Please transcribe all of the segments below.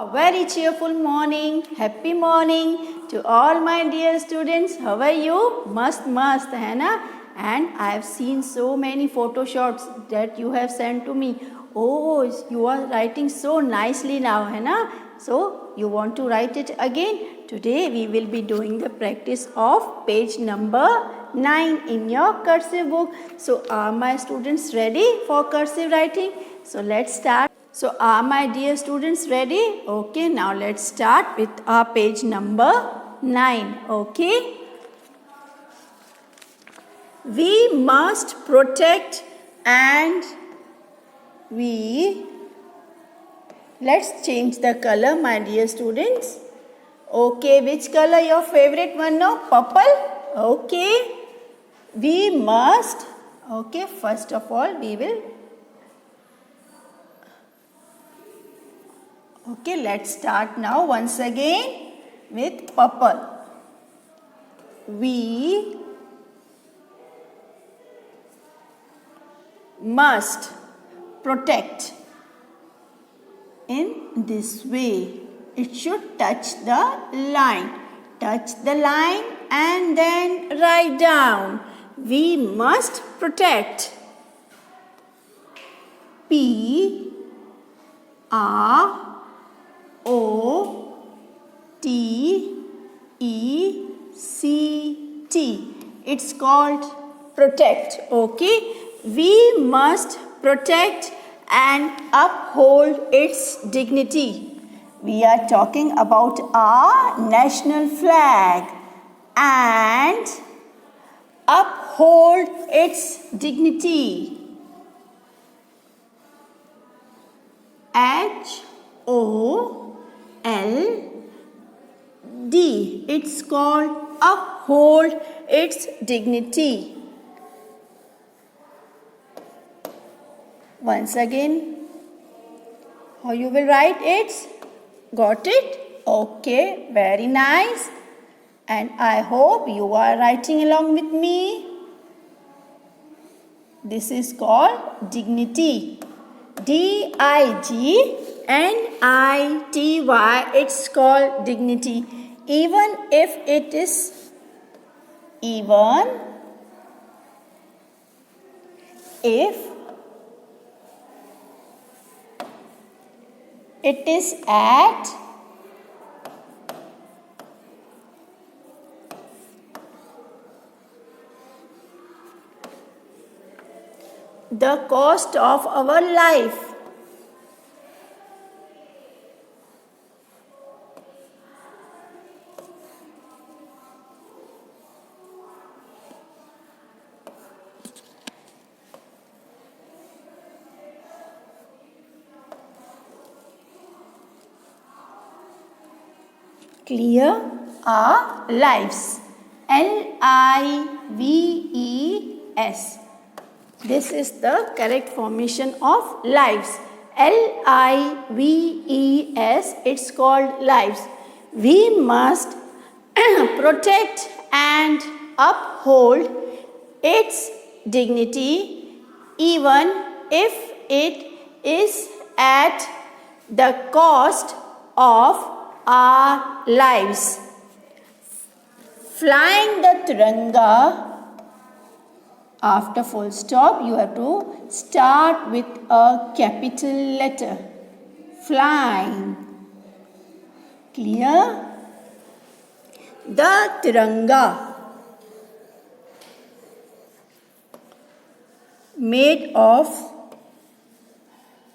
A very cheerful morning, happy morning to all my dear students. How are you? Mast hai na? And I have seen so many photoshops that you have sent to me. Oh, you are writing so nicely now, hai na? So you want to write it again? Today we will be doing the practice of page number 9 in your cursive book. So are my students ready for cursive writing? So let's start. So are my dear students ready? Okay, now let's start with our page number 9. Okay. We must protect and let's change the color, my dear students. Okay, which color your favorite one now? Purple? Okay. We must, okay, first of all we will, okay, let's start now once again with purple. We must protect in this way. It should touch the line. Touch the line and then write down. We must protect. P R O T E C T. It's called protect. Okay. We must protect and uphold its dignity. We are talking about our national flag and uphold its dignity. H-O-L-D. It's called uphold its dignity. Once again, how you will write it? Got it? Okay, very nice. And I hope you are writing along with me. This is called dignity. D-I-G-N-I-T-Y. It's called dignity. Even if it is at the cost of our life. Clear? Our lives. L-I-V-E-S. This is the correct formation of lives. L-I-V-E-S. It's called lives. We must protect and uphold its dignity even if it is at the cost of our lives. Flying the Tiranga, after full stop, you have to start with a capital letter. Flying. Clear? The Tiranga, made of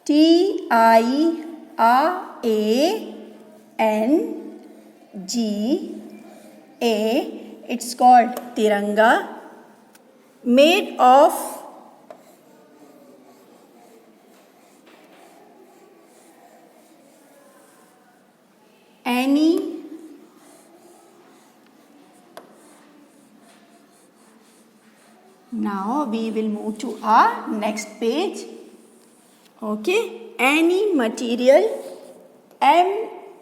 T-I-R-A-N-G-A. It's called Tiranga. Made of any now we will move to our next page. Okay, any material, M-A-T-E-R-I-A-L.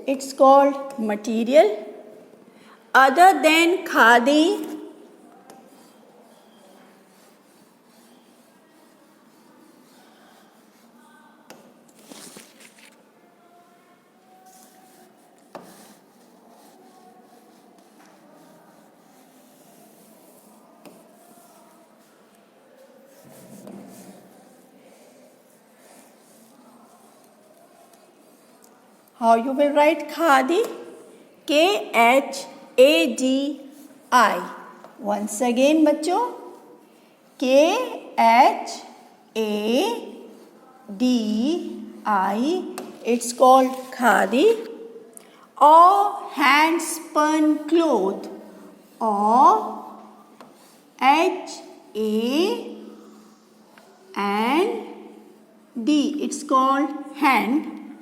It's called material. Other than khadi, How you will write khadi? Khadi. Once again बच्चों, Khadi. It's called khadi. Or hand spun cloth. Or HAND. It's called hand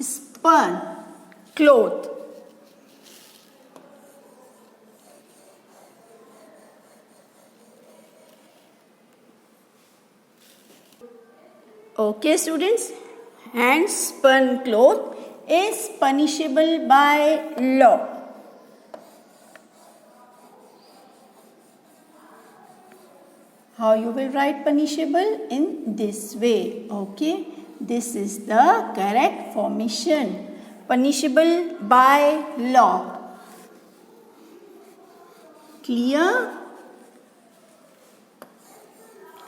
spun cloth. Okay students, hand spun cloth is punishable by law. How you will write punishable? In this way. Okay, this is the correct formation. Punishable by law. Clear?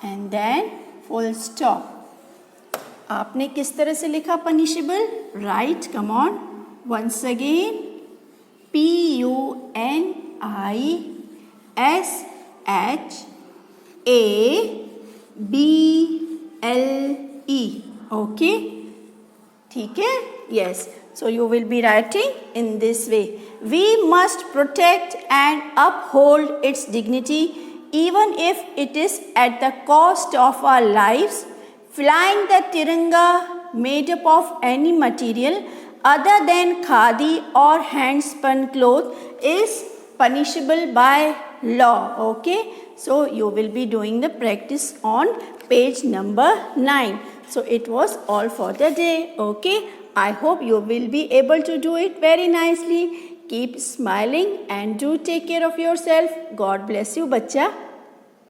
And then full stop. आपने किस तरह से लिखा punishable? Right, come on. Once again, PUNISHABLE. Okay? ठीक है? Yes. So you will be writing in this way. We must protect and uphold its dignity even if it is at the cost of our lives. Flying the Tiranga made up of any material other than khadi or hand spun cloth is punishable by law. Okay, so you will be doing the practice on page number 9. So it was all for the day. Okay, I hope you will be able to do it very nicely. Keep smiling and do take care of yourself. God bless you, bachcha.